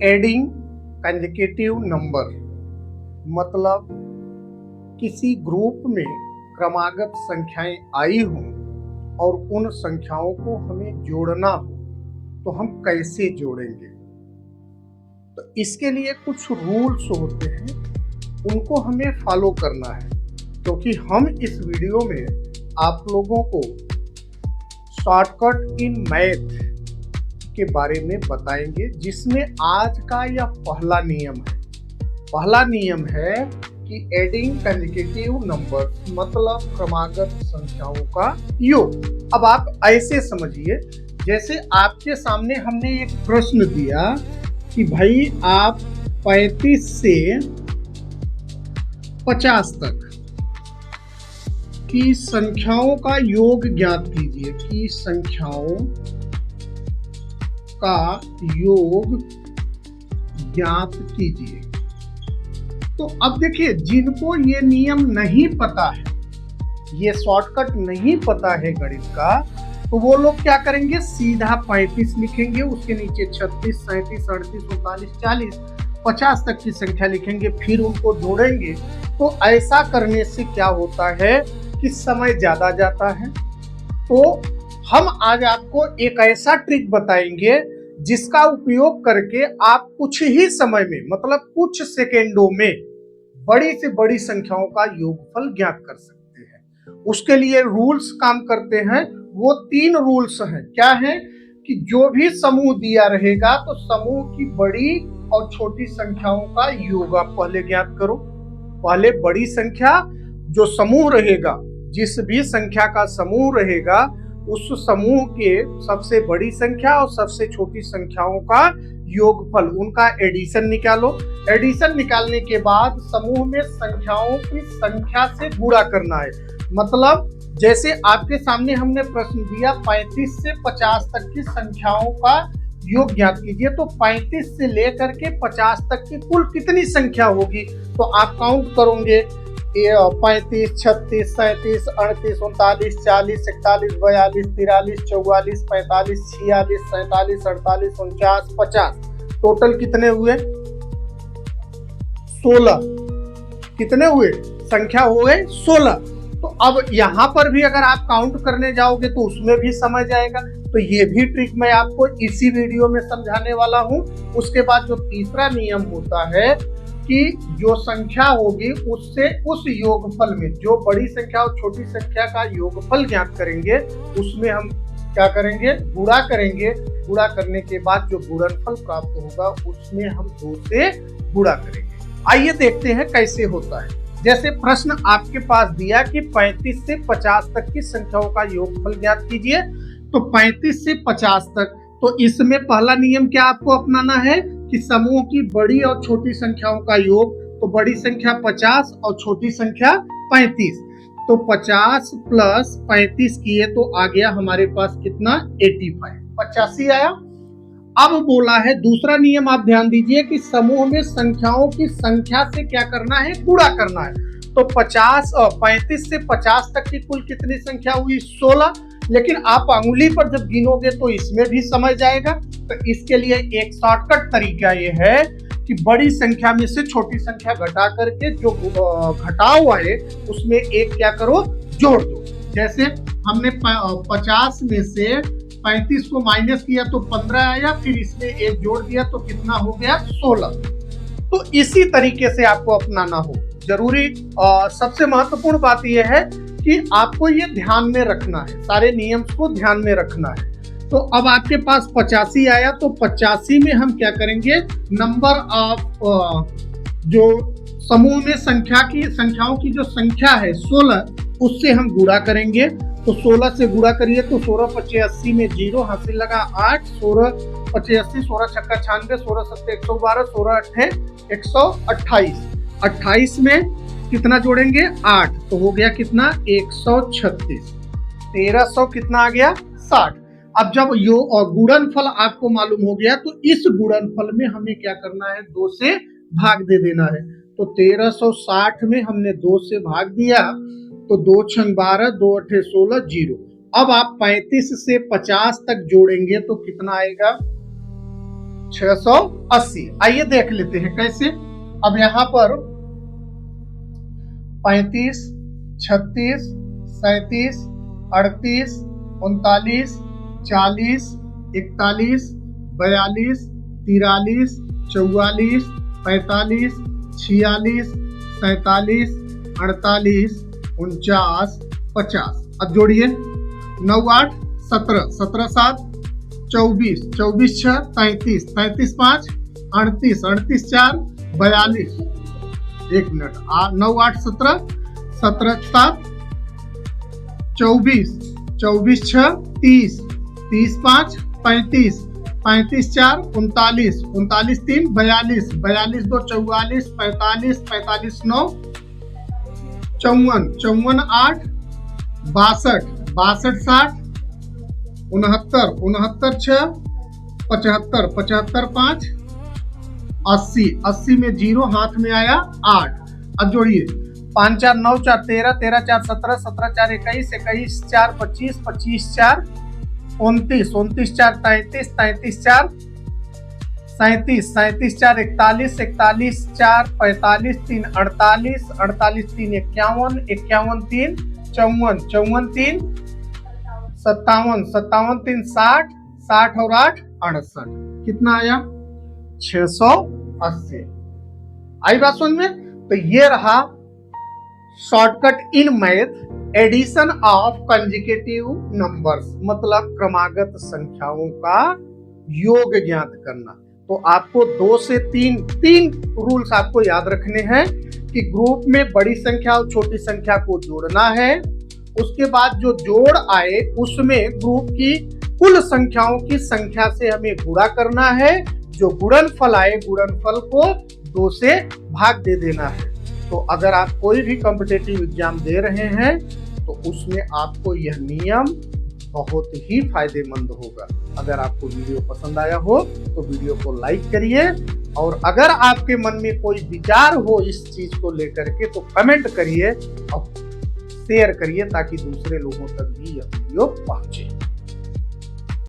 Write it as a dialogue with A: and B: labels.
A: Adding consecutive number मतलब किसी group में क्रमागत संख्याएं आई हों और उन संख्याओं को हमें जोड़ना हो तो हम कैसे जोड़ेंगे। तो इसके लिए कुछ रूल्स होते हैं, उनको हमें फॉलो करना है, क्योंकि हम इस वीडियो में आप लोगों को शॉर्टकट इन मैथ के बारे में बताएंगे, जिसमें आज का यह पहला नियम है। पहला नियम है कि एडिंग कंसेक्यूटिव नंबर मतलब क्रमागत संख्याओं का योग। अब आप ऐसे समझिए, जैसे आपके सामने हमने एक प्रश्न दिया कि भाई आप 35 से 50 तक की संख्याओं का योग ज्ञात कीजिए, कि संख्याओं का योग ज्ञात कीजिए। तो अब देखिए, जिनको ये नियम नहीं पता है, ये शॉर्टकट नहीं पता है गणित का, तो वो लोग क्या करेंगे, सीधा 35 लिखेंगे, उसके नीचे 36, 37, 38, 39, 40, 50 तक की संख्या लिखेंगे, फिर उनको जोड़ेंगे। तो ऐसा करने से क्या होता है कि समय ज्यादा जाता है। तो हम आज आपको एक ऐसा ट्रिक बताएंगे जिसका उपयोग करके आप कुछ ही समय में, मतलब कुछ सेकेंडों में बड़ी से बड़ी संख्याओं का योगफल ज्ञात कर सकते हैं। उसके लिए रूल्स काम करते हैं। वो 3 रूल्स हैं। क्या है कि जो भी समूह दिया रहेगा तो समूह की बड़ी और छोटी संख्याओं का योग आप पहले ज्ञात करो। पहले बड़ी संख्या, जो समूह रहेगा, जिस भी संख्या का समूह रहेगा, उस समूह के सबसे बड़ी संख्या और सबसे छोटी संख्याओं का योगफल, उनका एडिशन निकालो। एडिशन निकालने के बाद समूह में संख्याओं की संख्या से गुणा करना है। मतलब जैसे आपके सामने हमने प्रश्न दिया 35 से 50 तक की संख्याओं का योग ज्ञात कीजिए, तो 35 से लेकर के 50 तक की कुल कितनी संख्या होगी, तो आप काउंट करोगे 35, 36, 37, 38, 39, 40, 41, 42, 43, 44, 45, 46, 47, 48, 49, 50। टोटल कितने हुए? 16। कितने हुए? संख्या हो गए 16। तो अब यहाँ पर भी अगर आप काउंट करने जाओगे तो उसमें भी समझ जाएगा। तो ये भी ट्रिक मैं आपको इसी वीडियो में समझाने वाला हूँ। उसके बाद जो तीसरा नियम होता है कि जो संख्या होगी उससे उस योगफल में, जो बड़ी संख्या और छोटी संख्या का योगफल ज्ञात करेंगे, उसमें हम क्या करेंगे, गुणा करेंगे। गुणा करने के बाद जो गुणनफल प्राप्त होगा उसमें हम 2 से गुणा करेंगे। आइए देखते हैं कैसे होता है। जैसे प्रश्न आपके पास दिया कि 35 से 50 तक की संख्याओं का योगफल ज्ञात कीजिए, तो 35 से 50 तक, तो इसमें पहला नियम क्या आपको अपनाना है कि समूह की बड़ी और छोटी संख्याओं का योग। तो बड़ी संख्या 50 और छोटी संख्या 35, तो 50 प्लस 35 किए तो आ गया हमारे पास कितना, 85, 85 आया। अब बोला है दूसरा नियम, आप ध्यान दीजिए कि समूह में संख्याओं की संख्या से क्या करना है, गुणा करना है। तो 35 से 50 तक की कुल कितनी संख्या हुई, 16। लेकिन आप अंगुली पर जब गिनोगे तो इसमें भी समझ जाएगा। तो इसके लिए एक शॉर्टकट तरीका ये है कि बड़ी संख्या में से छोटी संख्या घटा करके जो घटा हुआ है उसमें एक क्या करो, जोड़ दो। जैसे हमने 50 में से 35 को माइनस किया तो 15 आया, फिर इसमें एक जोड़ दिया तो कितना हो गया, 16। तो इसी तरीके से आपको अपनाना हो। जरूरी सबसे महत्वपूर्ण बात यह है कि आपको ये ध्यान में रखना है, सारे नियम को ध्यान में रखना है। तो अब आपके पास 85 आया, तो 85 में हम क्या करेंगे, नंबर ऑफ जो समूह में संख्याओं की जो संख्या है 16, उससे हम गुणा करेंगे। तो 16 से गुणा करिए तो 16 पच्चे 80 में 0 हासिल लगा 8, 16 पच्चे 80, 16 छक्का 96, 16 सत्ते 112, 16 अट्ठे 128। 28 में कितना जोड़ेंगे, 8, तो हो गया कितना, 136। 1300 कितना आ गया, 60। अब जब गुणनफल आपको मालूम हो गया, तो इस गुणनफल में हमें क्या करना है, 2 से भाग दे देना है। तो 1360 में हमने 2 से भाग दिया, तो 2 छंग 12, 2 अट्ठे 16, 0। अब आप 35 से 50 तक जोड़ेंगे तो कितना आएगा, 680। आइए देख लेते हैं कैसे। अब यहाँ पर 35, 36, 37, 38, 39, 40, 41, 42, 43, 44, 45, 46, 47, 48, 49, 50। अब जोड़िए 9 8 17, 17 7 24, 24 6 33, 33 5 38, 38 4 42। एक मिनट, 9 8 17, 17 7 24, 24 6 30, 30 5 35, 35 4 39, 39 3 42, 42 2 44, 45, 45 9 54, 54 8 62, 62 60 69, 69 6 75, 75 5 80, 80 में 0 हाथ में आया 8। अब जोड़िए 5 4 9 4 13, 13 4 17, 17 4 21, 21 4 25, 25 4 29, 29 4 33, 33 4 37, 37 4 41, 41 4 45 3 48, 48 3 51, 51 3 54, 54 3 57, 57 3 60, 60 और 8 68। कितना आया? 680। आई बात समझ में? तो ये रहा shortcut in math, addition of consecutive numbers, मतलब क्रमागत संख्याओं का योग ज्ञात करना। तो आपको 2 से 3 रूल्स आपको याद रखने हैं कि ग्रुप में बड़ी संख्या और छोटी संख्या को जोड़ना है। उसके बाद जो जोड़ आए उसमें ग्रुप की कुल संख्याओं की संख्या से हमें गुणा करना है। जो गुणनफल आए गुणनफल को 2 से भाग दे देना है। तो अगर आप कोई भी कॉम्पिटिटिव एग्जाम दे रहे हैं तो उसमें आपको यह नियम बहुत ही फायदेमंद होगा। अगर आपको वीडियो पसंद आया हो तो वीडियो को लाइक करिए, और अगर आपके मन में कोई विचार हो इस चीज को लेकर के तो कमेंट करिए और शेयर करिए ताकि दूसरे लोगों तक भी यह वीडियो पहुंचे।